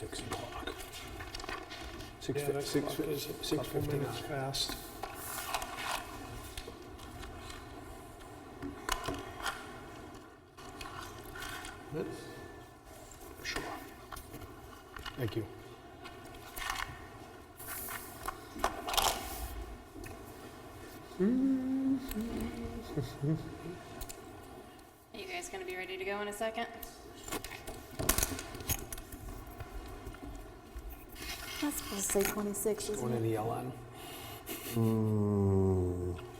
6 o'clock. Yeah, that clock is a couple minutes fast. Sure. Thank you. Are you guys gonna be ready to go in a second? That's supposed to say 26, Going isn't in it? the LN.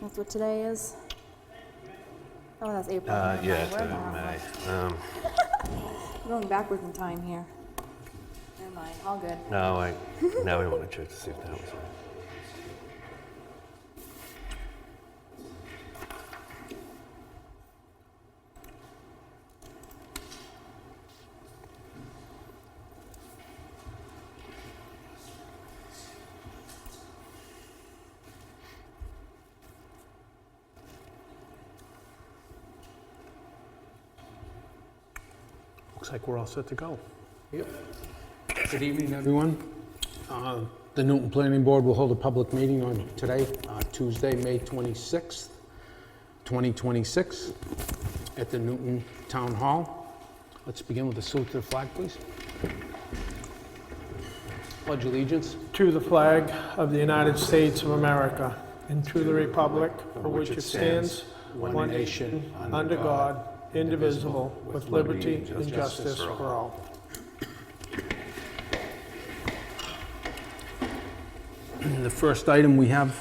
That's what today is? Oh, that's April. Never Yeah, mind. it's We're in in the wrong May. month. Going backwards in time here. Never mind, all good. No, now we want to check to see if that was right. Looks like we're all set to go. Yep. Good evening, everyone. The Newton Planning Board will hold a public meeting on today, Tuesday, May 26th, 2026, at the Newton Town Hall. Let's begin with a salute to the flag, please. Pledge allegiance. To the flag of the United States of America and to the republic for which it stands, one nation, under God, indivisible, with liberty and justice for all. The first item we have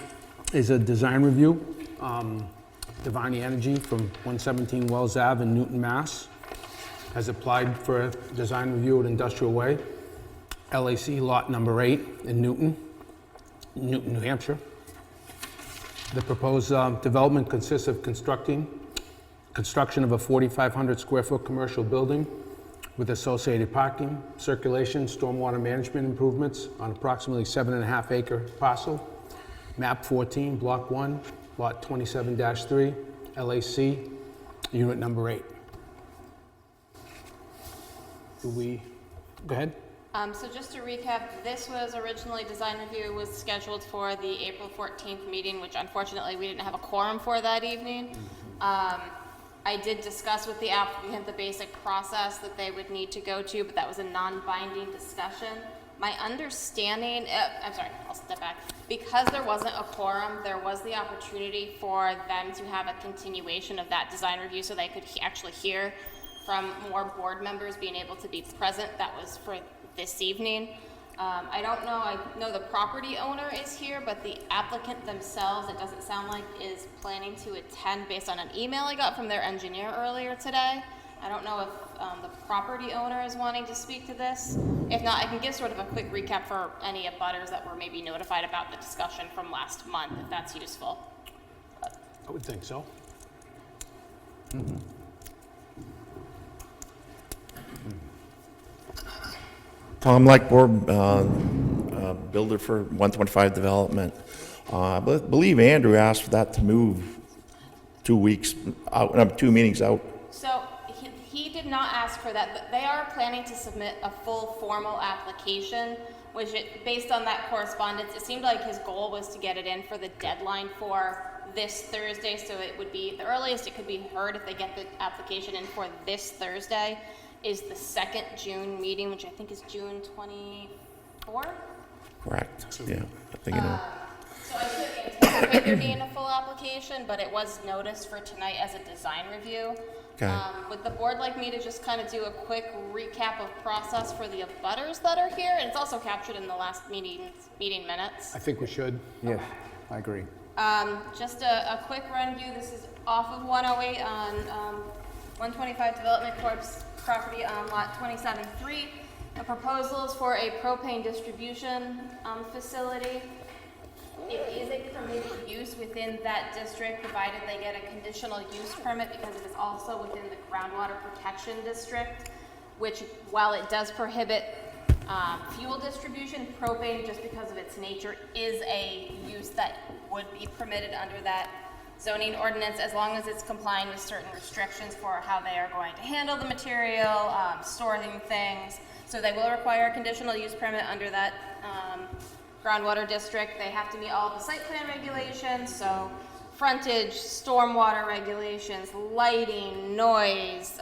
is a design review. Devaney Energy from 117 Wells Ave in Newton, Mass. has applied for a design review at Industrial Way, LCA Lot number 8 in Newton, New Hampshire. The proposed development consists of construction of a 4,500 square foot commercial building with associated parking, circulation, stormwater management improvements on approximately 7.5 acre parcel, map 14, block 1, lot 27-3, LAC, unit number 8. Go ahead. So just to recap, this was originally design review was scheduled for the April 14th meeting, which unfortunately we didn't have a quorum for that evening. I did discuss with the applicant the basic process that they would need to go to, but that was a non-binding discussion. My understanding, I'm sorry, I'll step back. Because there wasn't a quorum, there was the opportunity for them to have a continuation of that design review so they could actually hear from more board members being able to be present. That was for this evening. I don't know, I know the property owner is here, but the applicant themselves, it doesn't sound like, is planning to attend based on an email I got from their engineer earlier today. I don't know if the property owner is wanting to speak to this. If not, I can give sort of a quick recap for any abutters that were maybe notified about the discussion from last month, if that's useful. I would think so. Tom Blackboard, builder for 125 Development. I believe Andrew asked for that to move 2 weeks out, 2 meetings out. So he did not ask for that. They are planning to submit a full formal application, which based on that correspondence, it seemed like his goal was to get it in for the deadline for this Thursday. So it would be, the earliest it could be heard if they get the application in for this Thursday is the 2nd June meeting, which I think is June 24th. Correct, yeah. I think it is. So I should anticipate there being a full application, but it was noticed for tonight as a design review. Okay. Would the board like me to just kind of do a quick recap of process for the abutters that are here? And it's also captured in the last meeting minutes. I think we should. Yes, I agree. Just a quick run view. This is off of 108 on 125 Development Corp's property on lot 27-3. The proposal is for a propane distribution facility. It is a permitted use within that district, provided they get a conditional use permit, because it is also within the groundwater protection district, which, while it does prohibit fuel distribution, propane, just because of its nature, is a use that would be permitted under that zoning ordinance as long as it's complying with certain restrictions for how they are going to handle the material, storing things. So they will require a conditional use permit under that groundwater district. They have to meet all the site plan regulations, so frontage, stormwater regulations, lighting, noise,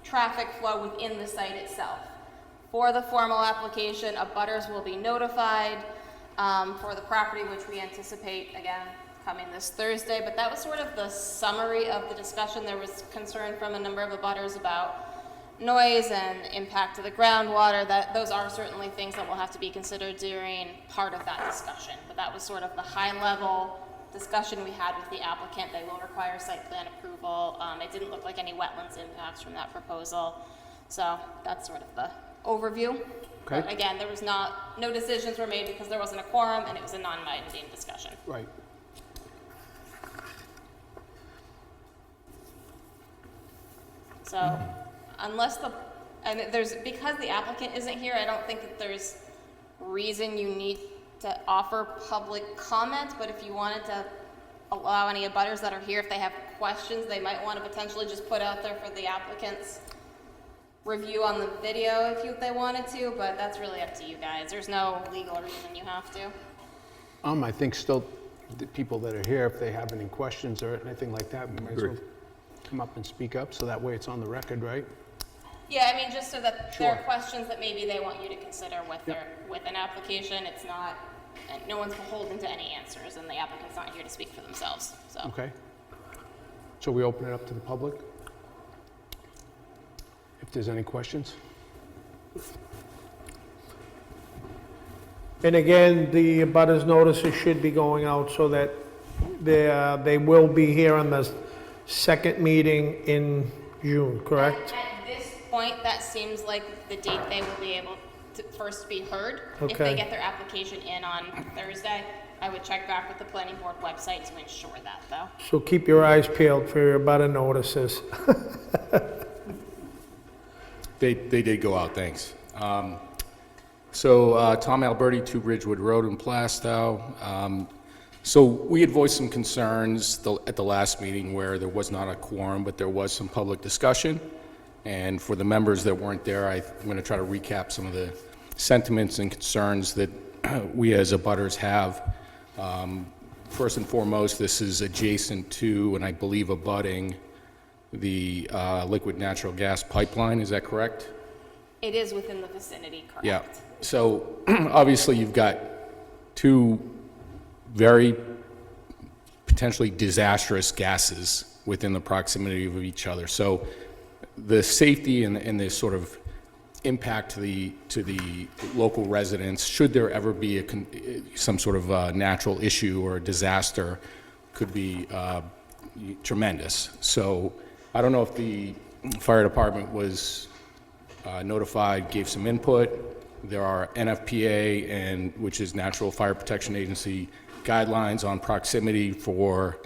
traffic flow within the site itself. For the formal application, abutters will be notified for the property, which we anticipate, again, coming this Thursday. But that was sort of the summary of the discussion. There was concern from a number of abutters about noise and impact to the groundwater. Those are certainly things that will have to be considered during part of that discussion. But that was sort of the high-level discussion we had with the applicant. They will require site plan approval. It didn't look like any wetlands impacts from that proposal. So that's sort of the overview. Okay. But again, there was no decisions were made because there wasn't a quorum and it was a non-binding discussion. Right. So unless because the applicant isn't here, I don't think that there's reason you need to offer public comment, but if you wanted to allow any abutters that are here, if they have questions, they might want to potentially just put out there for the applicant's review on the video if they wanted to, but that's really up to you guys. There's no legal reason you have to. I think still the people that are here, if they have any questions or anything like that, we might as well come up and speak up, so that way it's on the record, right? Yeah, I mean, just so that there are Sure. questions that maybe they want you to consider with an application. It's not, and no one's beholden to any answers, and the applicant's not here to speak for themselves, so. Okay. So we open it up to the public? If there's any questions? And again, the abutters notices should be going out so that they will be here on the second meeting in June, correct? At this point, that seems like the date they will be able to first be heard. If they Okay. get their application in on Thursday, I would check back with the planning board website to ensure that, though. So keep your eyes peeled for your abutter notices. They did go out, thanks. So Tom Alberti, 2 Ridgewood Road in Plastow. So we had voiced some concerns at the last meeting where there was not a quorum, but there was some public discussion. And for the members that weren't there, I'm going to try to recap some of the sentiments and concerns that we as abutters have. First and foremost, this is adjacent to, and I believe abutting, the liquid natural gas pipeline. Is that correct? It is within the vicinity, correct? Yeah. So obviously you've got 2 very potentially disastrous gases within the proximity of each other. So the safety and the sort of impact to the local residents, should there ever be some sort of natural issue or a disaster, could be tremendous. So I don't know if the fire department was notified, gave some input. There are NFPA, which is Natural Fire Protection Agency, guidelines on proximity for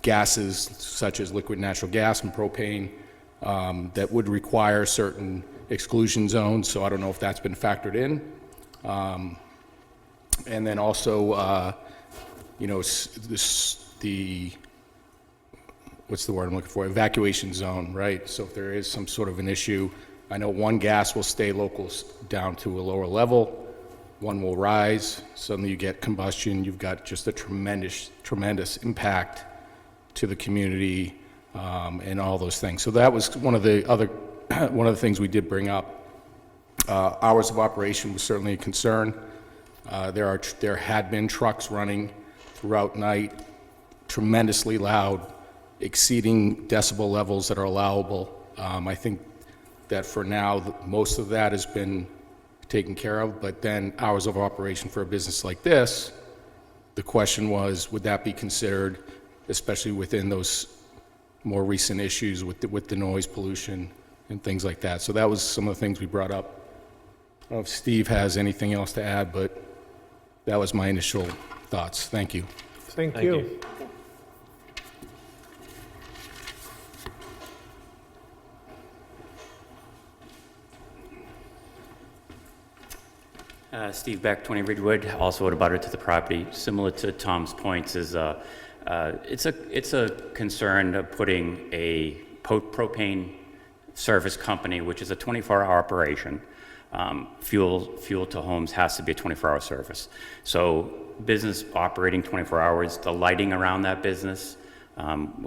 gases such as liquid natural gas and propane that would require certain exclusion zones. So I don't know if that's been factored in. And then also, what's the word I'm looking for? Evacuation zone, right? So if there is some sort of an issue, I know one gas will stay local down to a lower level, one will rise, suddenly you get combustion, you've got just a tremendous impact to the community and all those things. So that was one of the things we did bring up. Hours of operation was certainly a concern. There had been trucks running throughout night, tremendously loud, exceeding decibel levels that are allowable. I think that for now, most of that has been taken care of, but then hours of operation for a business like this, the question was, would that be considered, especially within those more recent issues with the noise pollution and things like that. So that was some of the things we brought up. I don't know if Steve has anything else to add, but that was my initial thoughts. Thank you. Thank Thank you. you. Steve Beck, 20 Ridgewood, also a abutter to the property. Similar to Tom's points, is It's a concern of putting a propane service company, which is a 24-hour operation. Fuel to homes has to be a 24-hour service. So business operating 24 hours, the lighting around that business,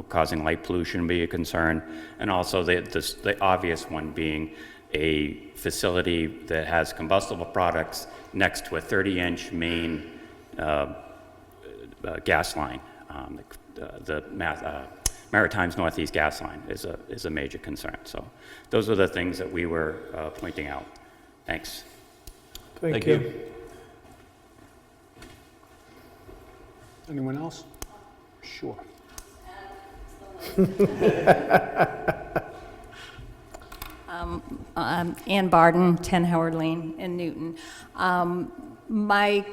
causing light pollution would be a concern, and also the obvious one being a facility that has combustible products next to a 30-inch main gas line. The Maritimes Northeast gas line is a major concern. So those are the things that we were pointing out. Thanks. Thank you. Anyone else? Sure. Ann Barden, 10 Howard Lane in Newton. My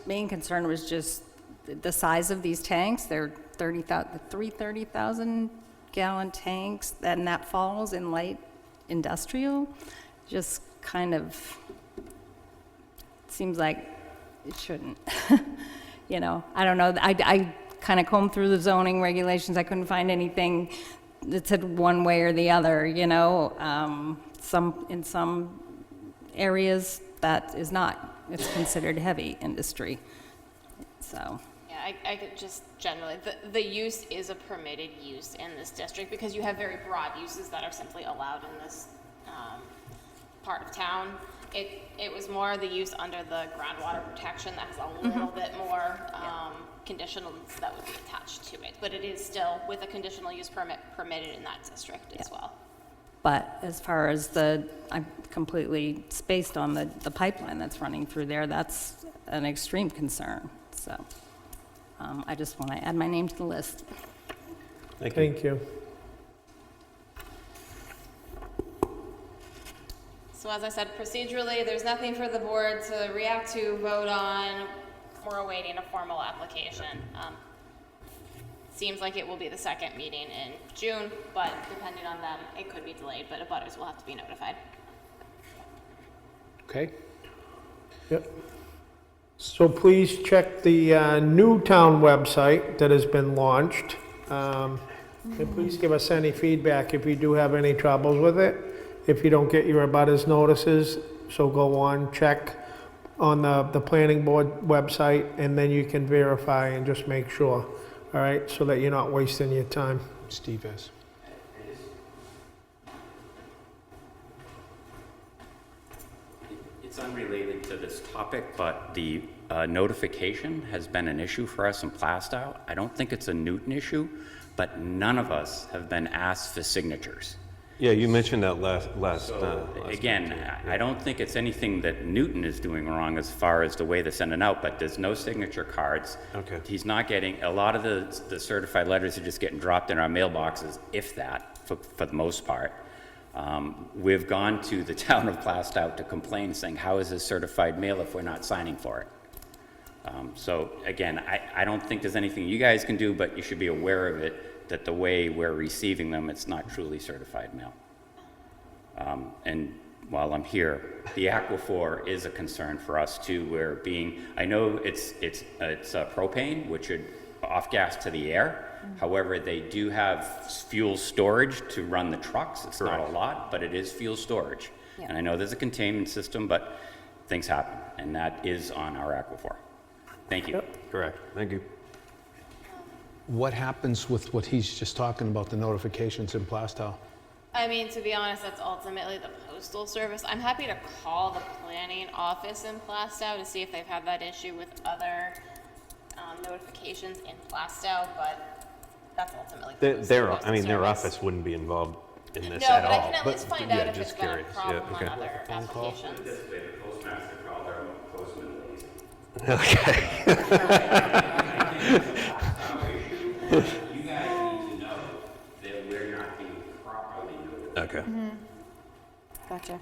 main concern was just the size of these tanks. They're 30,000 gallon tanks, and that falls in light industrial. Just kind of seems like it shouldn't. You know, I don't know. I kind of combed through the zoning regulations. I couldn't find anything that said one way or the other, you know. In some areas that is not. It's considered heavy industry. So. Yeah, I could just generally, the use is a permitted use in this district because you have very broad uses that are simply allowed in this part of town. It was more the use under the groundwater protection that has a little bit more conditionals that would be attached to it, but it is still with a conditional use permit permitted in that district as well. But as far as I'm completely spaced on the pipeline that's running through there, that's an extreme concern. So I just want to add my name to the list. Thank you. So as I said, procedurally, there's nothing for the board to react to, vote on. We're awaiting a formal application. Seems like it will be the second meeting in June, but depending on them, it could be delayed, but abutters will have to be notified. Okay. Yep. So please check the Newtown website that has been launched. And please give us any feedback if you do have any troubles with it. If you don't get your abutters notices, so go on, check on the planning board website, and then you can verify and just make sure, all right, so that you're not wasting your time. Steve has. It's unrelated to this topic, but the notification has been an issue for us in Plastow. I don't think it's a Newton issue, but none of us have been asked for signatures. Yeah, you mentioned that last Again, I don't think it's anything that Newton is doing wrong as far as the way they're sending out, but there's no signature cards. Okay. He's not getting, a lot of the certified letters are just getting dropped in our mailboxes, if that, for the most part. We've gone to the town of Plastow to complain, saying, how is this certified mail if we're not signing for it? So again, I don't think there's anything you guys can do, but you should be aware of it, that the way we're receiving them, it's not truly certified mail. And while I'm here, the aquifer is a concern for us too. I know it's propane, which should off-gas to the air. However, they do have fuel storage to run the trucks. It's not a lot, but it is fuel storage. Yeah. And I know there's a containment system, but things happen, and that is on our aquifer. Thank you. Correct. Thank you. What happens with what he's just talking about, the notifications in Plastow? I mean, to be honest, that's ultimately the postal service. I'm happy to call the planning office in Plastow to see if they've had that issue with other notifications in Plastow, but that's ultimately the postal their service. office wouldn't be involved in this No, at but all. I can at least find out if it's just been a curious. problem Yeah, okay. on other applications. This way, the postmaster called our postman lazy. You guys need to know that we're not being properly notified. Okay. Gotcha.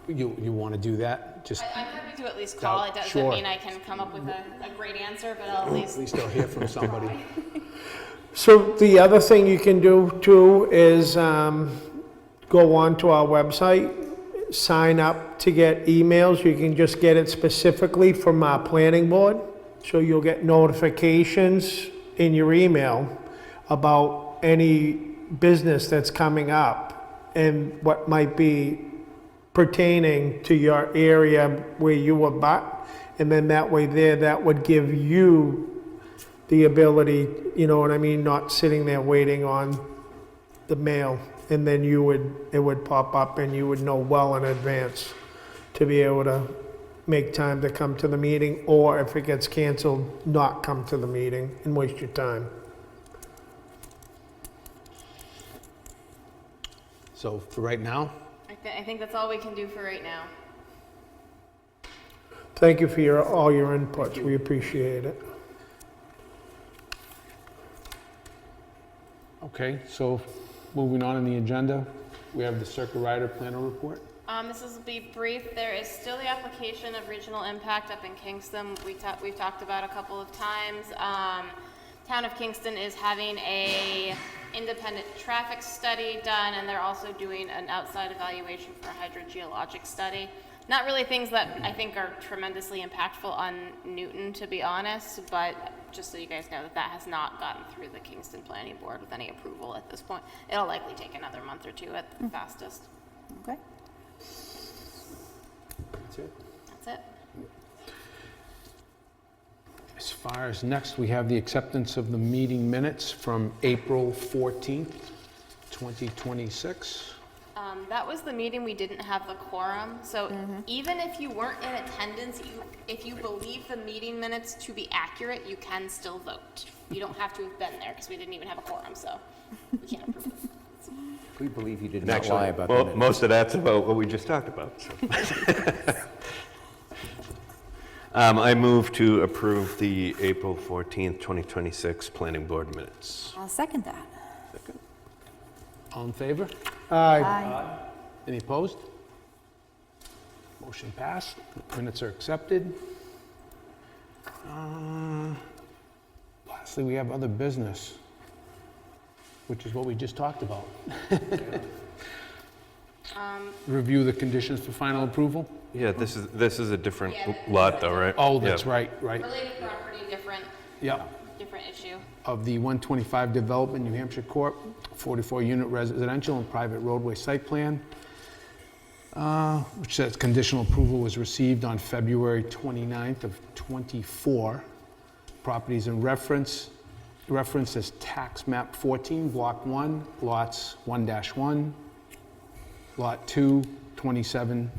You want to do that? Just I'm happy to at least call. It doesn't Sure. mean I can come up with a great answer, but I'll at least. at least they'll hear from somebody. So the other thing you can do too is go on to our website, sign up to get emails. You can just get it specifically from our planning board. So you'll get notifications in your email about any business that's coming up and what might be pertaining to your area where you abut. And then that way there, that would give you the ability, you know what I mean, not sitting there waiting on the mail. And then it would pop up and you would know well in advance to be able to make time to come to the meeting, or if it gets canceled, not come to the meeting and waste your time. So for right now, I think that's all we can do for right now. Thank you for all your inputs. We appreciate it. okay, so moving on in the agenda, we have the Circle Rider Planner Report. This will be brief. There is still the application of regional impact up in Kingston. We've talked about a couple of times. Town of Kingston is having a independent traffic study done, and they're also doing an outside evaluation for a hydrogeologic study. Not really things that I think are tremendously impactful on Newton, to be honest, but just so you guys know that has not gotten through the Kingston Planning Board with any approval at this point. It'll likely take another month or two at the fastest. Okay. That's it. That's it. As far as next, we have the acceptance of the meeting minutes from April 14th, 2026. That was the meeting we didn't have the quorum, so even if you weren't in attendance, if you believe the meeting minutes to be accurate, you can still vote. You don't have to have been there, because we didn't even have a quorum, so we can't approve it. We believe he did And not actually, lie about the well, minutes. most of that's about what we just talked about. So. I move to approve the April 14th, 2026 Planning Board minutes. I'll second that. All in favor? Aye. Any opposed? Motion passed. Minutes are accepted. Lastly, we have other business, which is what we just talked about. Review the conditions for final approval? Yeah, this is a different Yeah. lot though, right? Oh, that's Yeah. right. Related property, different issue. Of the 125 Development New Hampshire Corp., 44-unit residential and private roadway site plan, which says conditional approval was received on February 29th of '24. Properties in reference as tax map 14, block 1, lots 1-1, lot 2, 27-3,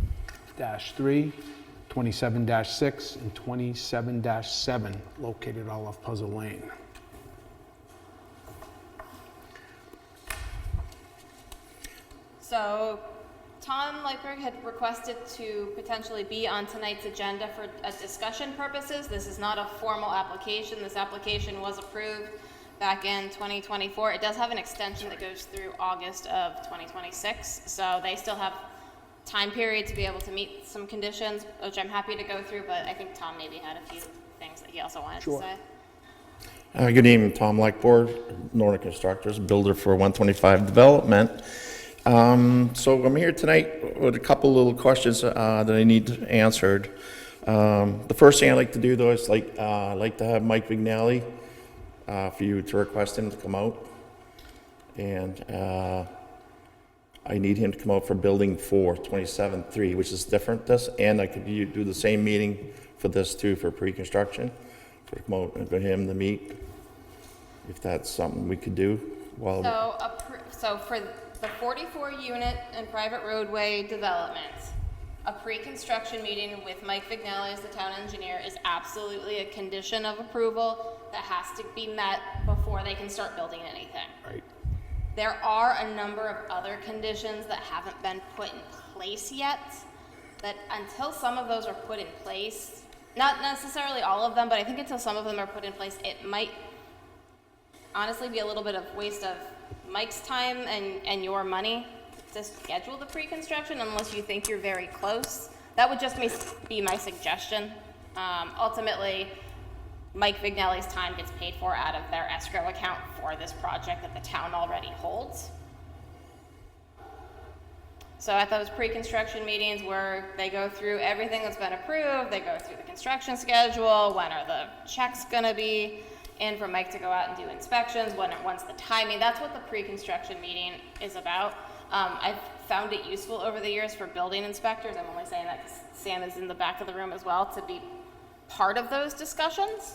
27-6, and 27-7, located all off Puzzle Lane. So Tom Lightberg had requested to potentially be on tonight's agenda for discussion purposes. This is not a formal application. This application was approved back in 2024. It does have an extension that goes through August of 2026, so they still have time period to be able to meet some conditions, which I'm happy to go through, but I think Tom maybe had a few things that he also wanted to say. Good evening, Tom Lightboard, Nordic Constructors, builder for 125 Development. So I'm here tonight with a couple little questions that I need answered. The first thing I'd like to do, though, is I'd like to have Mike Vignali for you to request him to come out. And I need him to come out for Building 4, 27-3, which is different this, and I could do the same meeting for this too, for pre-construction, for come out and for him to meet, if that's something we could do. While So for the 44-unit and private roadway development, a pre-construction meeting with Mike Vignali as the town engineer is absolutely a condition of approval that has to be met before they can start building anything. Right. There are a number of other conditions that haven't been put in place yet, that until some of those are put in place, not necessarily all of them, but I think until some of them are put in place, it might honestly be a little bit of waste of Mike's time and your money to schedule the pre-construction unless you think you're very close. That would just be my suggestion. Ultimately, Mike Vignali's time gets paid for out of their escrow account for this project that the town already holds. So at those pre-construction meetings where they go through everything that's been approved, they go through the construction schedule, when are the checks gonna be and for Mike to go out and do inspections, once the timing, that's what the pre-construction meeting is about. I've found it useful over the years for building inspectors, I'm only saying that because Sam is in the back of the room as well, to be part of those discussions,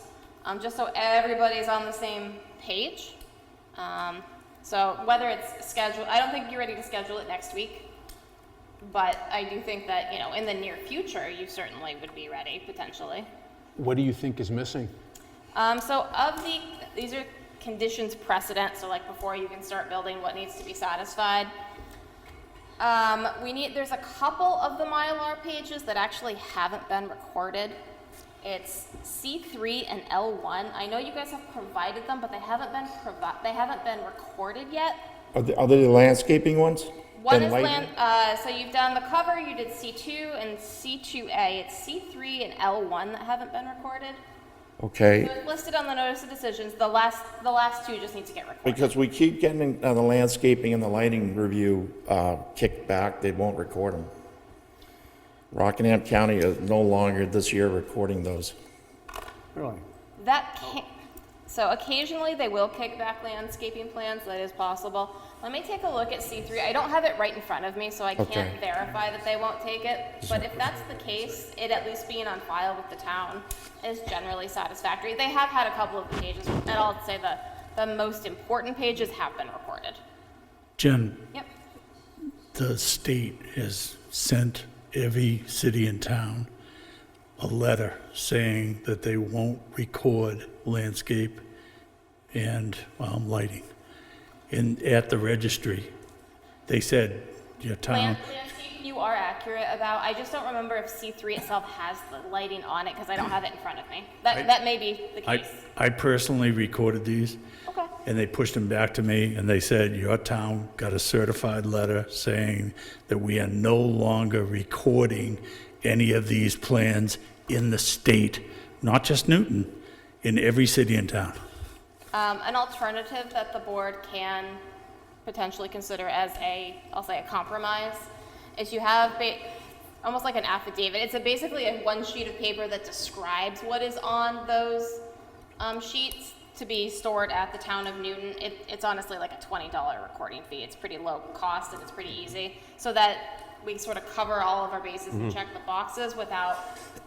just so everybody's on the same page. So whether it's scheduled, I don't think you're ready to schedule it next week, but I do think that, in the near future, you certainly would be ready, potentially. What do you think is missing? So these are conditions precedent, so like before you can start building, what needs to be satisfied. There's a couple of the Mylar pages that actually haven't been recorded. It's C3 and L1. I know you guys have provided them, but they haven't been recorded yet. Are they the landscaping ones? One is lighting? so you've done the cover, you did C2 and C2A. It's C3 and L1 that haven't been recorded. Okay, So it's listed on the notice of decisions. The last two just need to get recorded. because we keep getting the landscaping and the lighting review kicked back, they won't record them. Rockingham County is no longer this year recording those. Really? So occasionally they will kick back landscaping plans, that is possible. Let me take a look at C3. I don't have it right in front of me, so I can't Okay. verify that they won't take it. But if that's the case, it at least being on file with the town is generally satisfactory. They have had a couple of the pages, and I'll say the most important pages have been recorded. Jen, Yep. the state has sent every city and town a letter saying that they won't record landscape and lighting. At the registry, they said your town, Landscape you are accurate about. I just don't remember if C3 itself has the lighting on it because I don't have it in front of me. That may be the case. I personally recorded these, Okay. and they pushed them back to me, and they said, your town got a certified letter saying that we are no longer recording any of these plans in the state, not just Newton, in every city and town. An alternative that the board can potentially consider as I'll say a compromise, is you have almost like an affidavit. It's basically one sheet of paper that describes what is on those sheets to be stored at the town of Newton. It's honestly like a $20 recording fee. It's pretty low cost and it's pretty easy, so that we sort of cover all of our bases and check the boxes without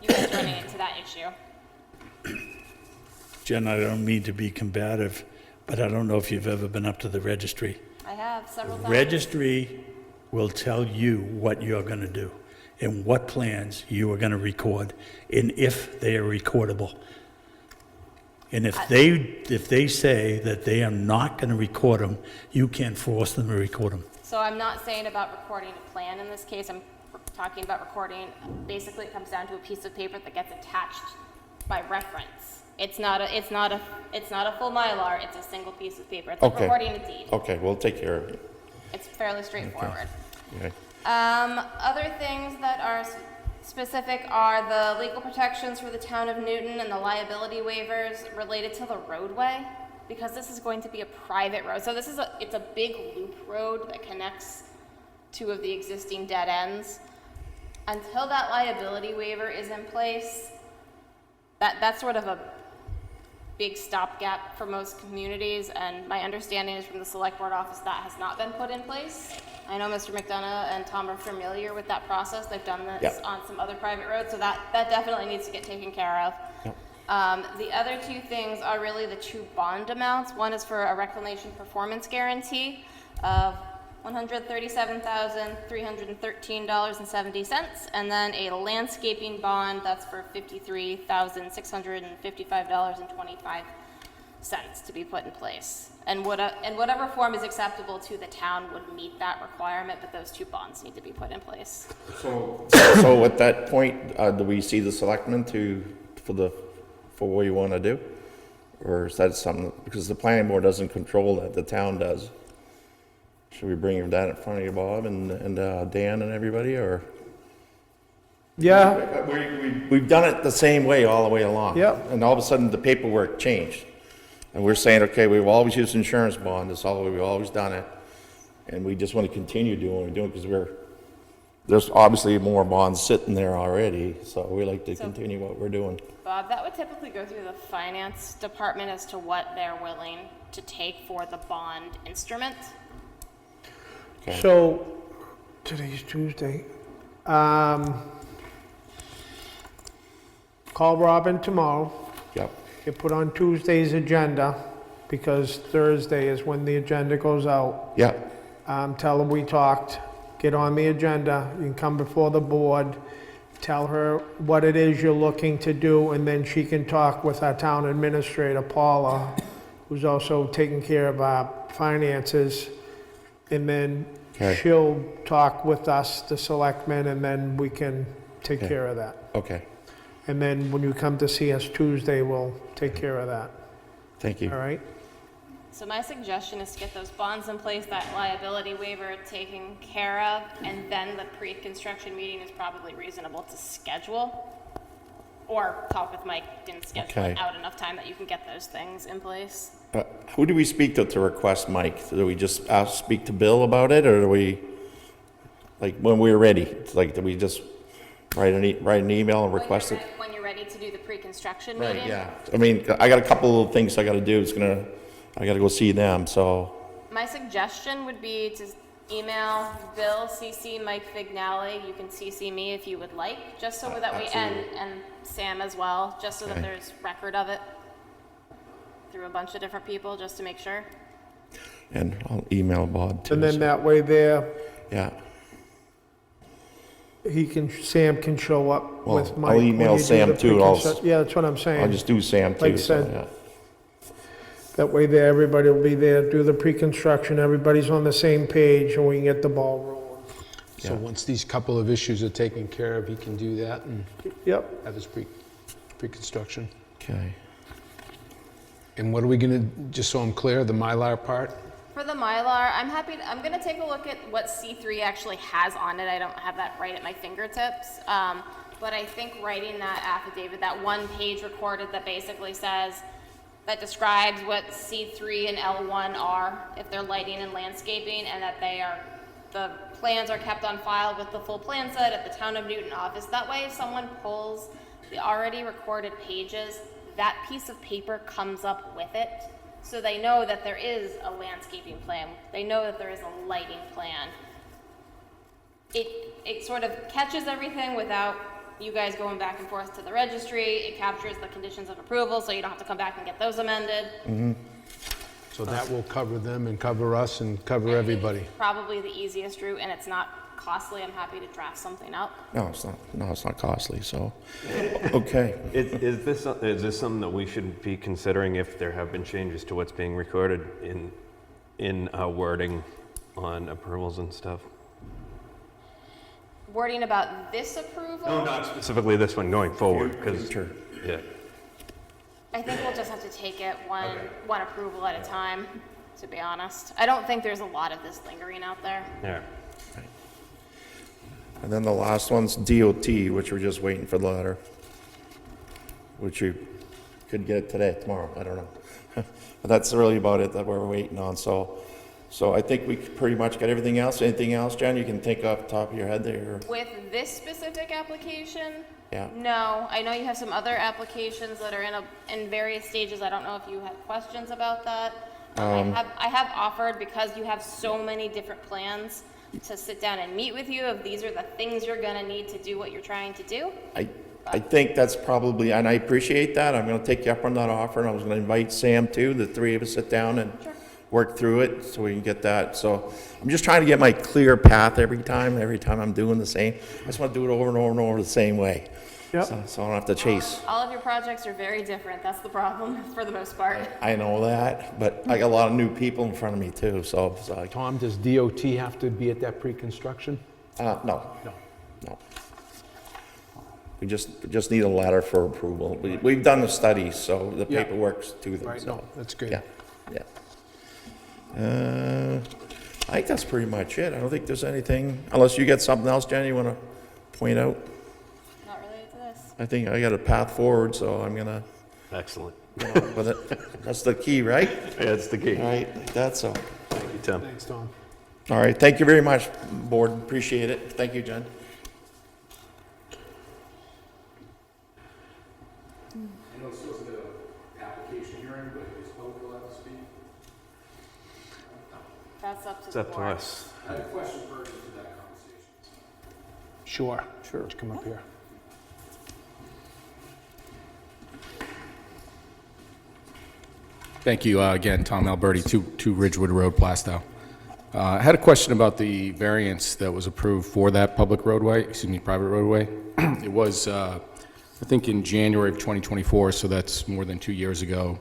you guys running into that issue. Jen, I don't mean to be combative, but I don't know if you've ever been up to the registry. I have several times. Registry will tell you what you're going to do and what plans you are going to record and if they are recordable. And if they say that they are not going to record them, you can't force them to record them. So I'm not saying about recording a plan in this case. I'm talking about recording. Basically, it comes down to a piece of paper that gets attached by reference. It's not a full Mylar. It's a single piece of paper. It's like Okay. recording a deed. Okay, we'll take care of it. It's fairly straightforward. Okay. Other things that are specific are the legal protections for the town of Newton and the liability waivers related to the roadway, because this is going to be a private road. So it's a big loop road that connects two of the existing dead ends. Until that liability waiver is in place, that's sort of a big stopgap for most communities, and my understanding is from the select board office that has not been put in place. I know Mr. McDonough and Tom are familiar with that process. They've done this Yep. on some other private roads, so that definitely needs to get taken care of. Yep. The other two things are really the two bond amounts. One is for a reclamation performance guarantee of $137,313.70, and then a landscaping bond that's for $53,655.25 to be put in place. And whatever form is acceptable to the town would meet that requirement, but those two bonds need to be put in place. So at that point, do we see the selectmen for what you want to do? Or is that something, because the planning board doesn't control that, the town does? Should we bring that in front of you, Bob, and Dan and everybody, or? Yeah, We've done it the same way all the way along. Yep. And all of a sudden, the paperwork changed. And we're saying, okay, we've always used insurance bond, that's all, we've always done it. And we just want to continue doing what we're doing, because there's obviously more bonds sitting there already, so we like to So- continue what we're doing. Bob, that would typically go through the finance department as to what they're willing to take for the bond instrument. Okay. So, today's Tuesday. Call Robin tomorrow, Yep, get put on Tuesday's agenda, because Thursday is when the agenda goes out. yep, Tell her we talked, get on the agenda, you can come before the board, tell her what it is you're looking to do, and then she can talk with our town administrator, Paula, who's also taking care of our finances, and then Okay. she'll talk with us, the selectmen, and then we can take Okay. care of that. okay, And then when you come to see us Tuesday, we'll take care of that, thank you. all right? So my suggestion is to get those bonds in place, that liability waiver taken care of, and then the pre-construction meeting is probably reasonable to schedule. Or talk with Mike and schedule it Okay. out enough time that you can get those things in place. Who do we speak to request Mike? Do we just speak to Bill about it, or do we, like, when we're ready? Like, do we just write an email and request it? When you're ready to do the pre-construction Right, meeting. yeah. I mean, I got a couple of things I gotta do. I gotta go see them, so, My suggestion would be to email Bill, CC Mike Vignali. You can CC me if you would like, just so that we, and Sam as well, just so that Okay. there's record of it through a bunch of different people, just to make sure. and I'll email Bob too. And then so- that way there, Yeah, Sam can show up Well, with I'll Mike. when email you do Sam the too, Yeah, that's what I'm saying. I'll just do Sam too. Like so, said. yeah. That way there, everybody will be there, do the pre-construction, everybody's on the same page, and we can get the ball rolling. So Yeah. once these couple of issues are taken care of, he can do that and Yep, have his pre-construction. Okay, And what are we gonna, just so I'm clear, the Mylar part? For the Mylar, I'm gonna take a look at what C3 actually has on it. I don't have that right at my fingertips. But I think writing that affidavit, that one page recorded that basically says, that describes what C3 and L1 are, if they're lighting and landscaping, and that the plans are kept on file with the full plan set at the Town of Newton office. That way, if someone pulls the already recorded pages, that piece of paper comes up with it, so they know that there is a landscaping plan. They know that there is a lighting plan. It sort of catches everything without you guys going back and forth to the registry. It captures the conditions of approval, so you don't have to come back and get those amended. So that will cover them and cover us and cover everybody. Probably the easiest route, and it's not costly. I'm happy to draft something up. no, it's not costly, so, okay. Is this something that we should be considering if there have been changes to what's being recorded in wording on approvals and stuff? Wording about this approval? No, not specifically this one going forward, because, yeah. I think we'll just have to take it one approval at a time, to be honest. I don't think there's a lot of this lingering out there. Yeah. And then the last one's DOT, which we're just waiting for the letter, which you could get today, tomorrow, I don't know. But that's really about it that we're waiting on, so I think we pretty much got everything else. Anything else, Jen, you can think off the top of your head there? With this specific application, Yeah, no. I know you have some other applications that are in various stages. I don't know if you have questions about that. I have offered, because you have so many different plans, to sit down and meet with you if these are the things you're gonna need to do what you're trying to do. I think that's probably, and I appreciate that, I'm gonna take you up on that offer, and I was gonna invite Sam too, the three of us sit down and work through it, so we can get that, so I'm just trying to get my clear path every time I'm doing the same, I just wanna do it over and over and over the same way. Yep. So I don't have to chase. All of your projects are very different. That's the problem, for the most part. I know that, but I got a lot of new people in front of me too, so it's like, Tom, does DOT have to be at that pre-construction? no. No. No. We just need a letter for approval. We've done the studies, so the Yeah. paperwork's to them, Right, so, no, that's good. yeah, yeah. I think that's pretty much it. I don't think there's anything, unless you got something else, Jen, you wanna point out? Not related to this. I think I got a path forward, so I'm gonna, Excellent. with it. That's the key, right? Yeah, that's the key. All right, that's all. Thank you, Tim. Thanks, Tom. All right, thank you very much, board, appreciate it. Thank you, Jen. I know it's supposed to be an application hearing, but is public allowed to speak? That's up to It's the up to board. us. I have a question pertinent to that conversation. Sure. Just come up here. Thank you. Again, Tom Alberti, 2 Ridgewood Road, Plastow. I had a question about the variance that was approved for that public roadway, private roadway. It was, I think, in January of 2024, so that's more than 2 years ago.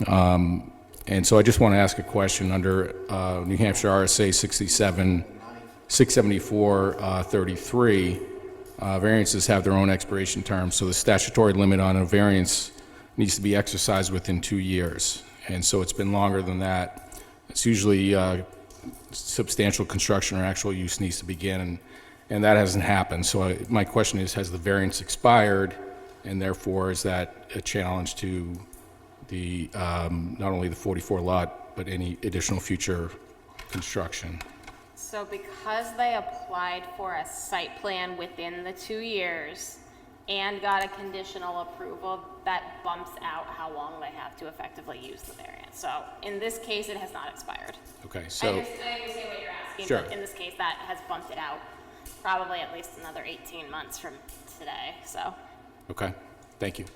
And so I just want to ask a question under New Hampshire RSA 674-33. Variances have their own expiration terms, so the statutory limit on a variance needs to be exercised within 2 years. And so it's been longer than that. It's usually substantial construction or actual use needs to begin, and that hasn't happened. So my question is, has the variance expired, and therefore is that a challenge to the not only the 44 lot, but any additional future construction? So because they applied for a site plan within the 2 years and got a conditional approval, that bumps out how long they have to effectively use the variance. So in this case, it has not expired. Okay, I so, understand what you're asking, Sure. but in this case, that has bumped it out probably at least another 18 months from today, so. okay, thank you.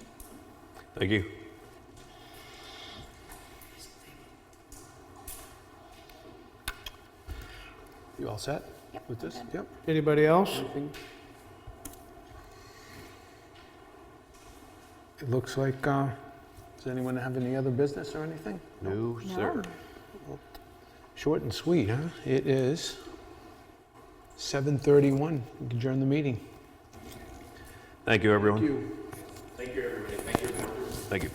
Thank you. You all set Yep, with this? I'm Yep. Anybody else? Anything? It looks like, does anyone have any other business or anything? No, sir. Short and sweet, huh? It is 7:31. We can adjourn the meeting. Thank you, everyone. Thank you. Thank you, everybody. Thank you. Thank you.